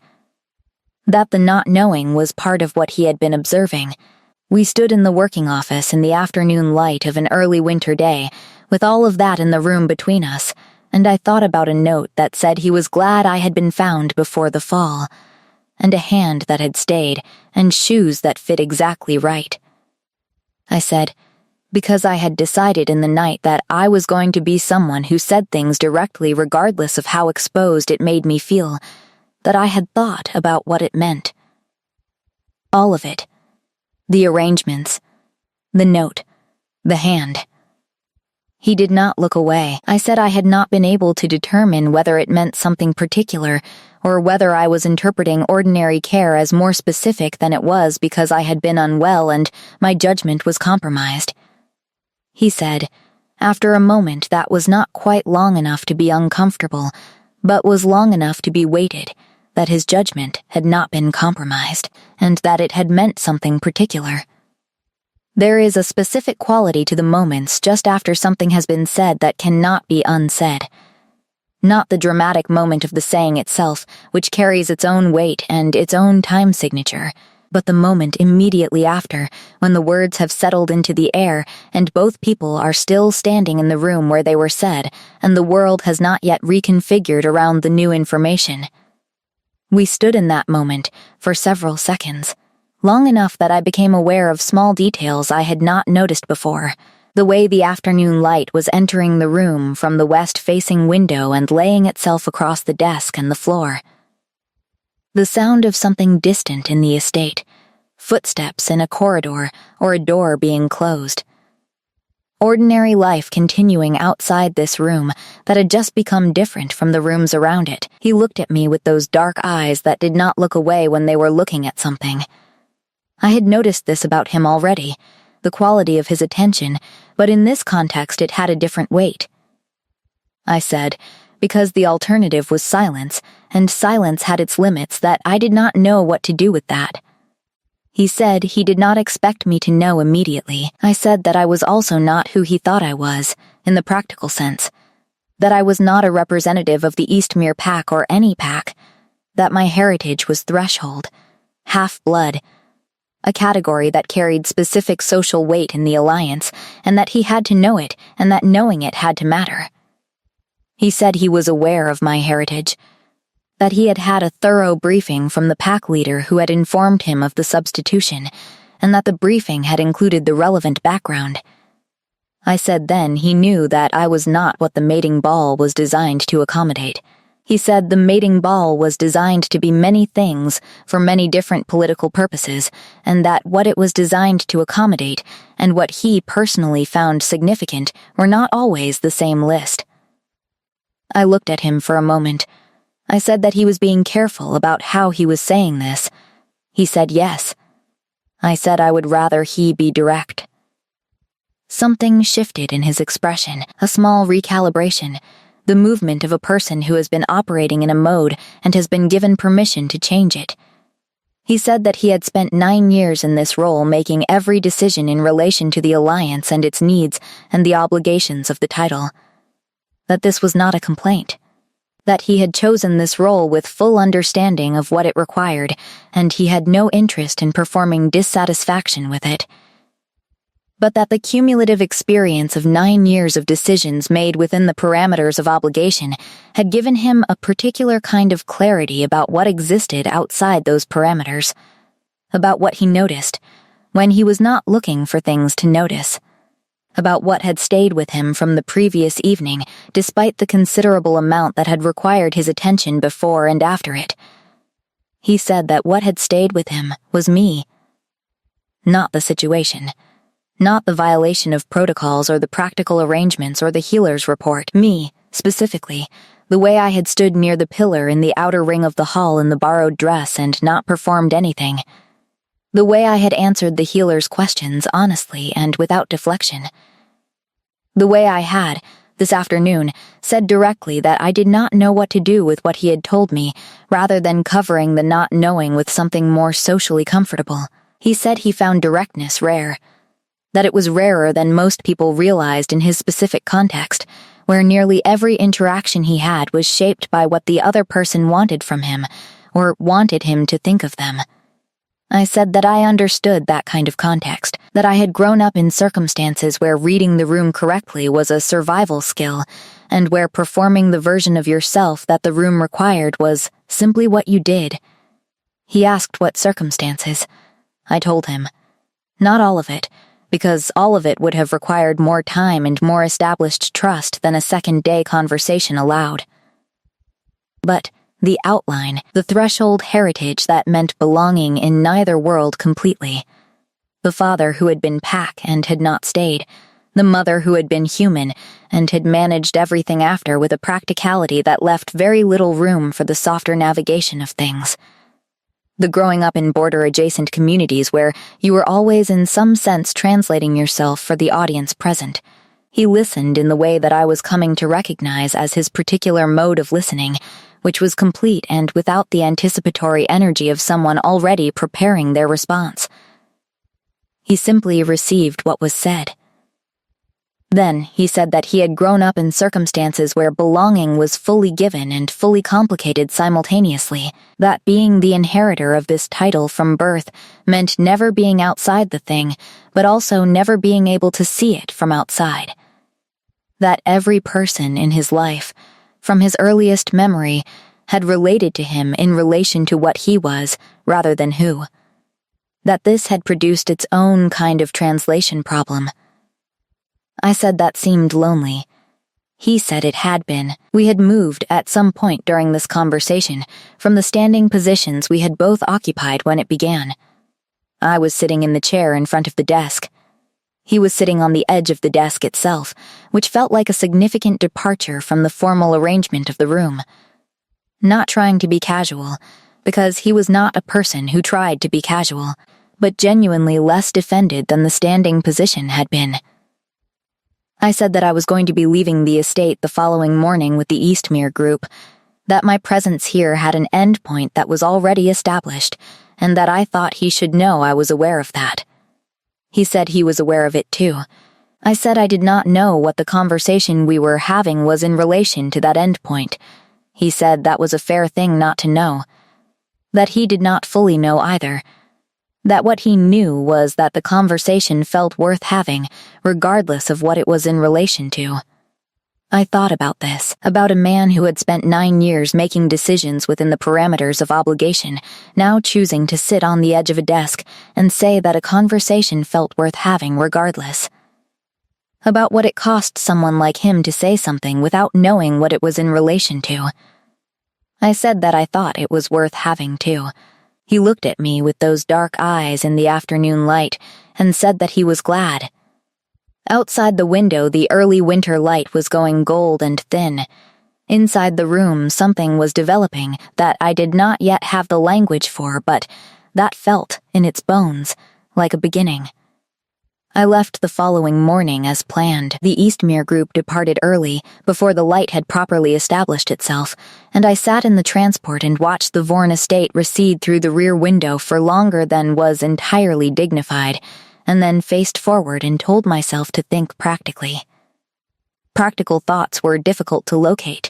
the not knowing was part of what he had been observing. We stood in the working office in the afternoon light of an early winter day, with all of that in the room between us, and I thought about a note that said he was glad I had been found before the fall, and a hand that had stayed, and shoes that fit exactly right. I said, because I had decided in the night that I was going to be someone who said things directly regardless of how exposed it made me feel, that I had thought about what it meant. All of it. The arrangements. The note. The hand. He did not look away. I said I had not been able to determine whether it meant something particular, or whether I was interpreting ordinary care as more specific than it was because I had been unwell and my judgment was compromised. He said, after a moment that was not quite long enough to be uncomfortable, but was long enough to be weighted, that his judgment had not been compromised, and that it had meant something particular. There is a specific quality to the moments just after something has been said that cannot be unsaid. Not the dramatic moment of the saying itself, which carries its own weight and its own time signature, but the moment immediately after, when the words have settled into the air and both people are still standing in the room where they were said, and the world has not yet reconfigured around the new information. We stood in that moment for several seconds, long enough that I became aware of small details I had not noticed before, the way the afternoon light was entering the room from the west-facing window and laying itself across the desk and the floor. The sound of something distant in the estate, footsteps in a corridor or a door being closed. Ordinary life continuing outside this room that had just become different from the rooms around it. He looked at me with those dark eyes that did not look away when they were looking at something. I had noticed this about him already, the quality of his attention, but in this context it had a different weight. I said, because the alternative was silence, and silence had its limits that I did not know what to do with that. He said he did not expect me to know immediately. I said that I was also not who he thought I was, in the practical sense, that I was not a representative of the Eastmere Pack or any pack, That my heritage was threshold, half-blood, a category that carried specific social weight in the alliance, and that he had to know it, and that knowing it had to matter. He said he was aware of my heritage, that he had had a thorough briefing from the pack leader who had informed him of the substitution, and that the briefing had included the relevant background. I said then he knew that I was not what the mating ball was designed to accommodate. He said the mating ball was designed to be many things for many different political purposes, and that what it was designed to accommodate and what he personally found significant were not always the same list. I looked at him for a moment. I said that he was being careful about how he was saying this. He said yes. I said I would rather he be direct. Something shifted in his expression, a small recalibration, the movement of a person who has been operating in a mode and has been given permission to change it. He said that he had spent 9 years in this role making every decision in relation to the alliance and its needs and the obligations of the title. That this was not a complaint. That he had chosen this role with full understanding of what it required, and he had no interest in performing dissatisfaction with it. But that the cumulative experience of 9 years of decisions made within the parameters of obligation had given him a particular kind of clarity about what existed outside those parameters, about what he noticed, when he was not looking for things to notice, about what had stayed with him from the previous evening, despite the considerable amount that had required his attention before and after it. He said that what had stayed with him was me, not the situation. Not the violation of protocols or the practical arrangements or the healer's report. Me, specifically, the way I had stood near the pillar in the outer ring of the hall in the borrowed dress and not performed anything. The way I had answered the healer's questions honestly and without deflection. The way I had, this afternoon, said directly that I did not know what to do with what he had told me, rather than covering the not knowing with something more socially comfortable. He said he found directness rare. That it was rarer than most people realized in his specific context, where nearly every interaction he had was shaped by what the other person wanted from him, or wanted him to think of them. I said that I understood that kind of context, that I had grown up in circumstances where reading the room correctly was a survival skill, and where performing the version of yourself that the room required was simply what you did. He asked what circumstances. I told him. Not all of it, because all of it would have required more time and more established trust than a second-day conversation allowed. But the outline, the threshold heritage that meant belonging in neither world completely. The father who had been pack and had not stayed. The mother who had been human and had managed everything after with a practicality that left very little room for the softer navigation of things. The growing up in border-adjacent communities where you were always in some sense translating yourself for the audience present. He listened in the way that I was coming to recognize as his particular mode of listening, which was complete and without the anticipatory energy of someone already preparing their response. He simply received what was said. Then he said that he had grown up in circumstances where belonging was fully given and fully complicated simultaneously, that being the inheritor of this title from birth meant never being outside the thing, but also never being able to see it from outside. That every person in his life, from his earliest memory, had related to him in relation to what he was, rather than who. That this had produced its own kind of translation problem. I said that seemed lonely. He said it had been. We had moved at some point during this conversation from the standing positions we had both occupied when it began. I was sitting in the chair in front of the desk. He was sitting on the edge of the desk itself, which felt like a significant departure from the formal arrangement of the room. Not trying to be casual, because he was not a person who tried to be casual, but genuinely less defended than the standing position had been. I said that I was going to be leaving the estate the following morning with the Eastmere group, that my presence here had an end point that was already established, and that I thought he should know I was aware of that. He said he was aware of it too. I said I did not know what the conversation we were having was in relation to that end point. He said that was a fair thing not to know. That he did not fully know either. That what he knew was that the conversation felt worth having, regardless of what it was in relation to. I thought about this, about a man who had spent 9 years making decisions within the parameters of obligation, now choosing to sit on the edge of a desk and say that a conversation felt worth having regardless. About what it cost someone like him to say something without knowing what it was in relation to. I said that I thought it was worth having too. He looked at me with those dark eyes in the afternoon light and said that he was glad. Outside the window, the early winter light was going gold and thin. Inside the room, something was developing that I did not yet have the language for, but that felt, in its bones, like a beginning. I left the following morning as planned. The Eastmere group departed early, before the light had properly established itself, and I sat in the transport and watched the Vaughan estate recede through the rear window for longer than was entirely dignified, and then faced forward and told myself to think practically. Practical thoughts were difficult to locate.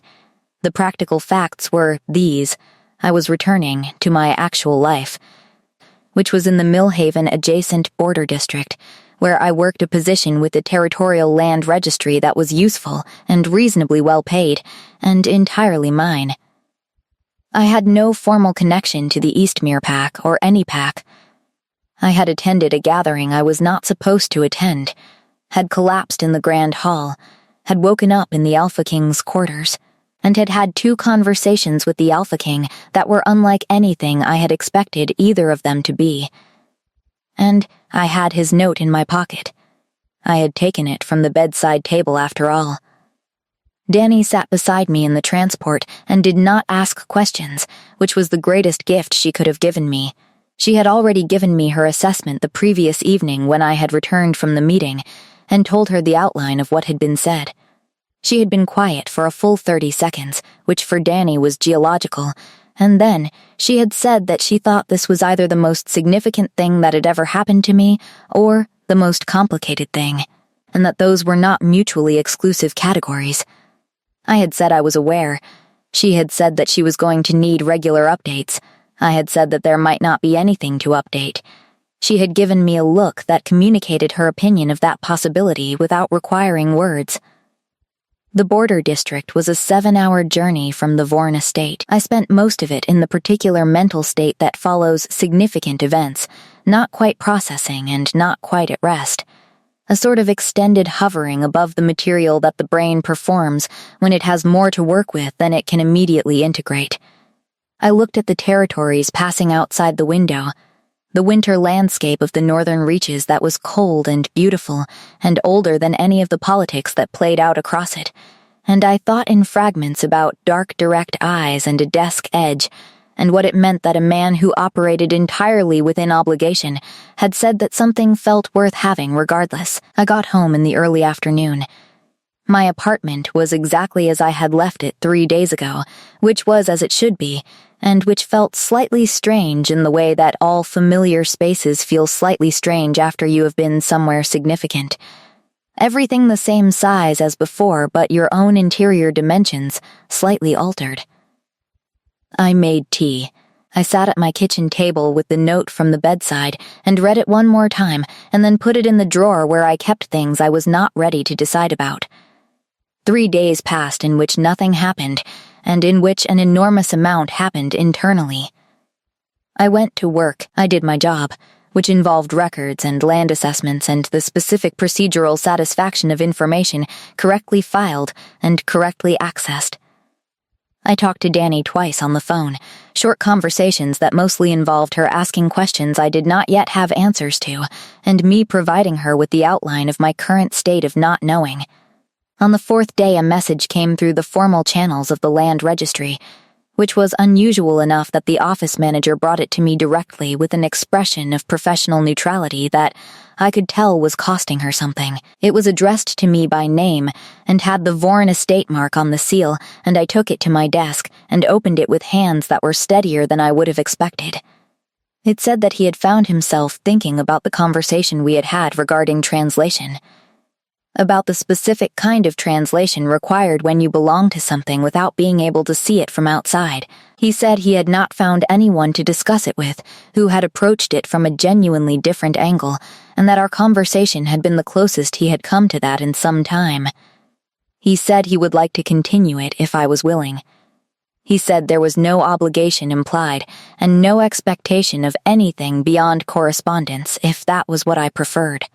The practical facts were these: I was returning to my actual life, which was in the Millhaven adjacent border district, where I worked a position with the Territorial Land Registry that was useful and reasonably well paid, and entirely mine. I had no formal connection to the Eastmere pack or any pack. I had attended a gathering I was not supposed to attend, had collapsed in the Grand Hall, had woken up in the Alpha King's quarters, and had had 2 conversations with the Alpha King that were unlike anything I had expected either of them to be. And I had his note in my pocket. I had taken it from the bedside table after all. Danny sat beside me in the transport and did not ask questions, which was the greatest gift she could have given me. She had already given me her assessment the previous evening when I had returned from the meeting, and told her the outline of what had been said. She had been quiet for a full 30 seconds, which for Danny was geological, and then she had said that she thought this was either the most significant thing that had ever happened to me, or the most complicated thing, and that those were not mutually exclusive categories. I had said I was aware. She had said that she was going to need regular updates. I had said that there might not be anything to update. She had given me a look that communicated her opinion of that possibility without requiring words. The border district was a 7-hour journey from the Vaughan estate. I spent most of it in the particular mental state that follows significant events, not quite processing and not quite at rest. A sort of extended hovering above the material that the brain performs when it has more to work with than it can immediately integrate. I looked at the territories passing outside the window, the winter landscape of the northern reaches that was cold and beautiful and older than any of the politics that played out across it, and I thought in fragments about dark direct eyes and a desk edge, and what it meant that a man who operated entirely within obligation had said that something felt worth having regardless. I got home in the early afternoon. My apartment was exactly as I had left it 3 days ago, which was as it should be, and which felt slightly strange in the way that all familiar spaces feel slightly strange after you have been somewhere significant. Everything the same size as before, but your own interior dimensions slightly altered. I made tea. I sat at my kitchen table with the note from the bedside and read it one more time, and then put it in the drawer where I kept things I was not ready to decide about. 3 days passed in which nothing happened, and in which an enormous amount happened internally. I went to work. I did my job, which involved records and land assessments and the specific procedural satisfaction of information correctly filed and correctly accessed. I talked to Danny twice on the phone, short conversations that mostly involved her asking questions I did not yet have answers to, and me providing her with the outline of my current state of not knowing. On the 4th day, a message came through the formal channels of the land registry, which was unusual enough that the office manager brought it to me directly with an expression of professional neutrality that I could tell was costing her something. It was addressed to me by name and had the Vaughan estate mark on the seal, and I took it to my desk and opened it with hands that were steadier than I would have expected. It said that he had found himself thinking about the conversation we had had regarding translation. about the specific kind of translation required when you belong to something without being able to see it from outside. He said he had not found anyone to discuss it with who had approached it from a genuinely different angle, and that our conversation had been the closest he had come to that in some time. He said he would like to continue it if I was willing. He said there was no obligation implied and no expectation of anything beyond correspondence if that was what I preferred.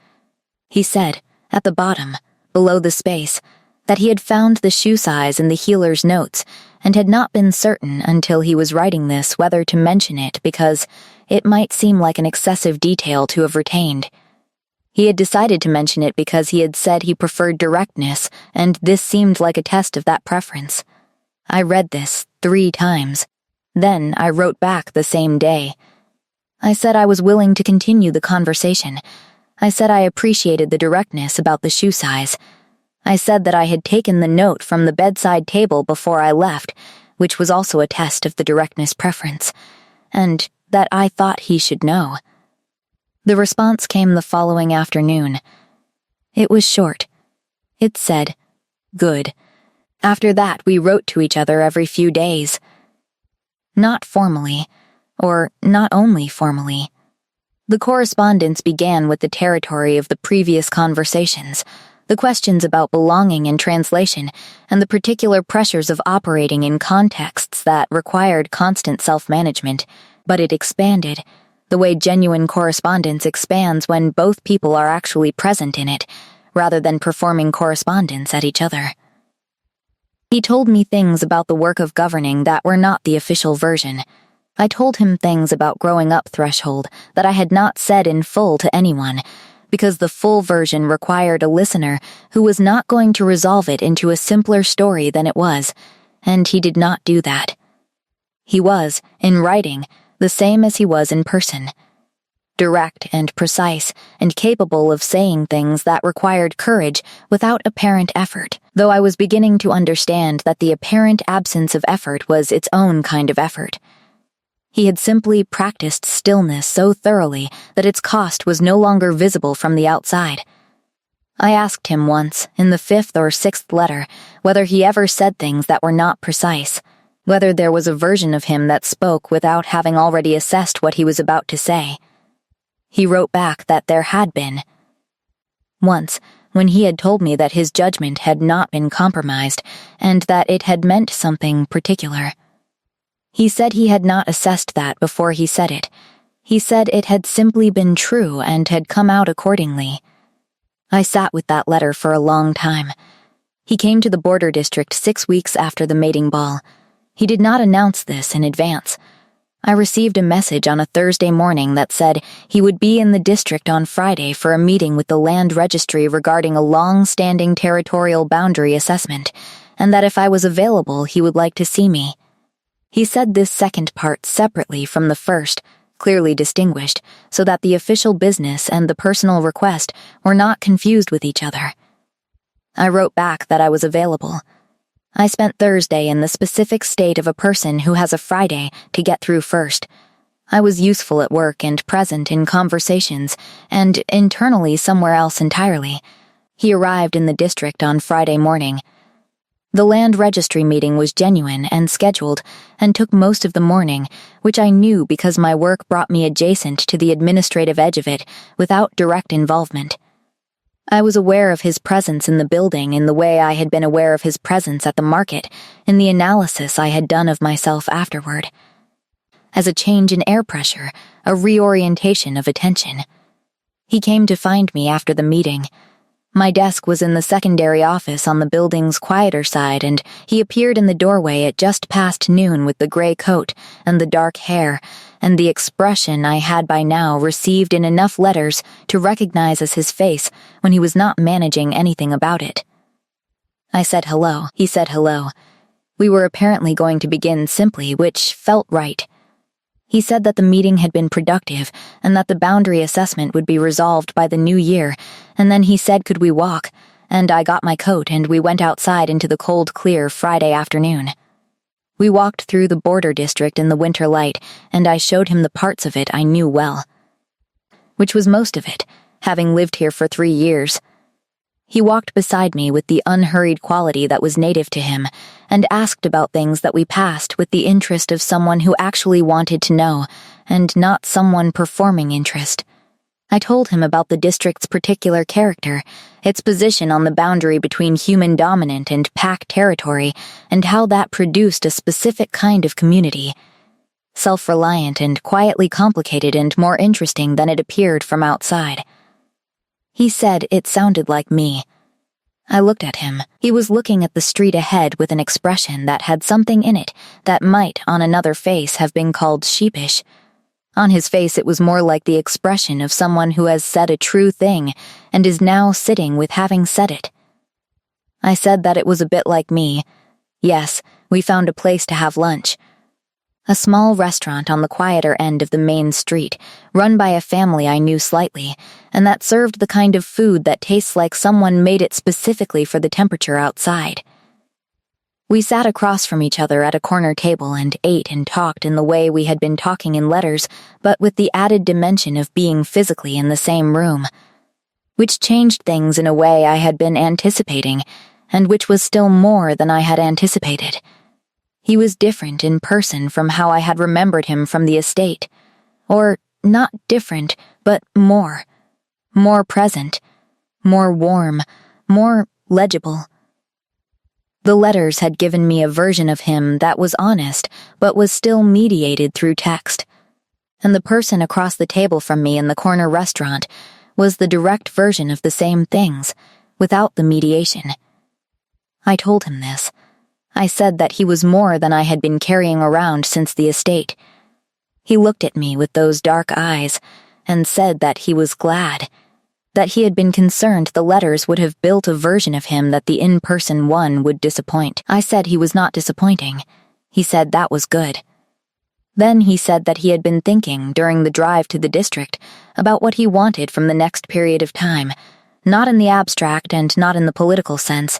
He said, at the bottom, below the space, that he had found the shoe size in the healer's notes and had not been certain until he was writing this whether to mention it because it might seem like an excessive detail to have retained. He had decided to mention it because he had said he preferred directness, and this seemed like a test of that preference. I read this 3 times. Then I wrote back the same day. I said I was willing to continue the conversation. I said I appreciated the directness about the shoe size. I said that I had taken the note from the bedside table before I left, which was also a test of the directness preference, and that I thought he should know. The response came the following afternoon. It was short. It said, "Good." After that, we wrote to each other every few days. Not formally, or not only formally. The correspondence began with the territory of the previous conversations, the questions about belonging in translation, and the particular pressures of operating in contexts that required constant self-management, but it expanded, the way genuine correspondence expands when both people are actually present in it, rather than performing correspondence at each other. He told me things about the work of governing that were not the official version. I told him things about growing up threshold that I had not said in full to anyone, because the full version required a listener who was not going to resolve it into a simpler story than it was, and he did not do that. He was, in writing, the same as he was in person. Direct and precise, and capable of saying things that required courage without apparent effort, though I was beginning to understand that the apparent absence of effort was its own kind of effort. He had simply practiced stillness so thoroughly that its cost was no longer visible from the outside. I asked him once, in the 5th or 6th letter, whether he ever said things that were not precise, whether there was a version of him that spoke without having already assessed what he was about to say. He wrote back that there had been. Once, when he had told me that his judgment had not been compromised, and that it had meant something particular. He said he had not assessed that before he said it. He said it had simply been true and had come out accordingly. I sat with that letter for a long time. He came to the border district 6 weeks after the mating ball. He did not announce this in advance. I received a message on a Thursday morning that said he would be in the district on Friday for a meeting with the land registry regarding a long-standing territorial boundary assessment, and that if I was available, he would like to see me. He said this second part separately from the first, clearly distinguished, so that the official business and the personal request were not confused with each other. I wrote back that I was available. I spent Thursday in the specific state of a person who has a Friday to get through first. I was useful at work and present in conversations, and internally somewhere else entirely. He arrived in the district on Friday morning. The land registry meeting was genuine and scheduled, and took most of the morning, which I knew because my work brought me adjacent to the administrative edge of it, without direct involvement. I was aware of his presence in the building in the way I had been aware of his presence at the market, in the analysis I had done of myself afterward. As a change in air pressure, a reorientation of attention. He came to find me after the meeting. My desk was in the secondary office on the building's quieter side, and he appeared in the doorway at just past noon with the gray coat and the dark hair, and the expression I had by now received in enough letters to recognize as his face when he was not managing anything about it. I said hello. He said hello. We were apparently going to begin simply, which felt right. He said that the meeting had been productive and that the boundary assessment would be resolved by the new year, and then he said could we walk, and I got my coat and we went outside into the cold clear Friday afternoon. We walked through the border district in the winter light, and I showed him the parts of it I knew well. Which was most of it, having lived here for 3 years. He walked beside me with the unhurried quality that was native to him, and asked about things that we passed with the interest of someone who actually wanted to know, and not someone performing interest. I told him about the district's particular character, its position on the boundary between human dominant and pack territory, and how that produced a specific kind of community. Self-reliant and quietly complicated and more interesting than it appeared from outside. He said it sounded like me. I looked at him. He was looking at the street ahead with an expression that had something in it that might, on another face, have been called sheepish. On his face it was more like the expression of someone who has said a true thing and is now sitting with having said it. I said that it was a bit like me. Yes, we found a place to have lunch. A small restaurant on the quieter end of the main street, run by a family I knew slightly, and that served the kind of food that tastes like someone made it specifically for the temperature outside. We sat across from each other at a corner table and ate and talked in the way we had been talking in letters, but with the added dimension of being physically in the same room, which changed things in a way I had been anticipating, and which was still more than I had anticipated. He was different in person from how I had remembered him from the estate. Or, not different, but more. More present. More warm. More legible. The letters had given me a version of him that was honest, but was still mediated through text. And the person across the table from me in the corner restaurant was the direct version of the same things, without the mediation. I told him this. I said that he was more than I had been carrying around since the estate. He looked at me with those dark eyes and said that he was glad, that he had been concerned the letters would have built a version of him that the in-person one would disappoint. I said he was not disappointing. He said that was good. Then he said that he had been thinking, during the drive to the district, about what he wanted from the next period of time, not in the abstract and not in the political sense.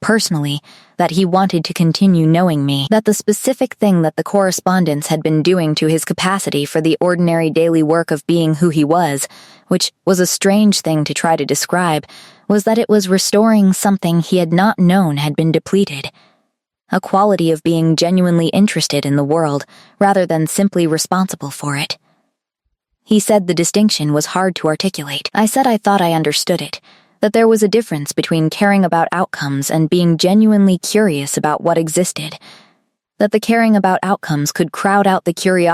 Personally, that he wanted to continue knowing me, that the specific thing that the correspondence had been doing to his capacity for the ordinary daily work of being who he was, which was a strange thing to try to describe, was that it was restoring something he had not known had been depleted. A quality of being genuinely interested in the world, rather than simply responsible for it. He said the distinction was hard to articulate. I said I thought I understood it, that there was a difference between caring about outcomes and being genuinely curious about what existed, that the caring about outcomes could crowd out the curiosity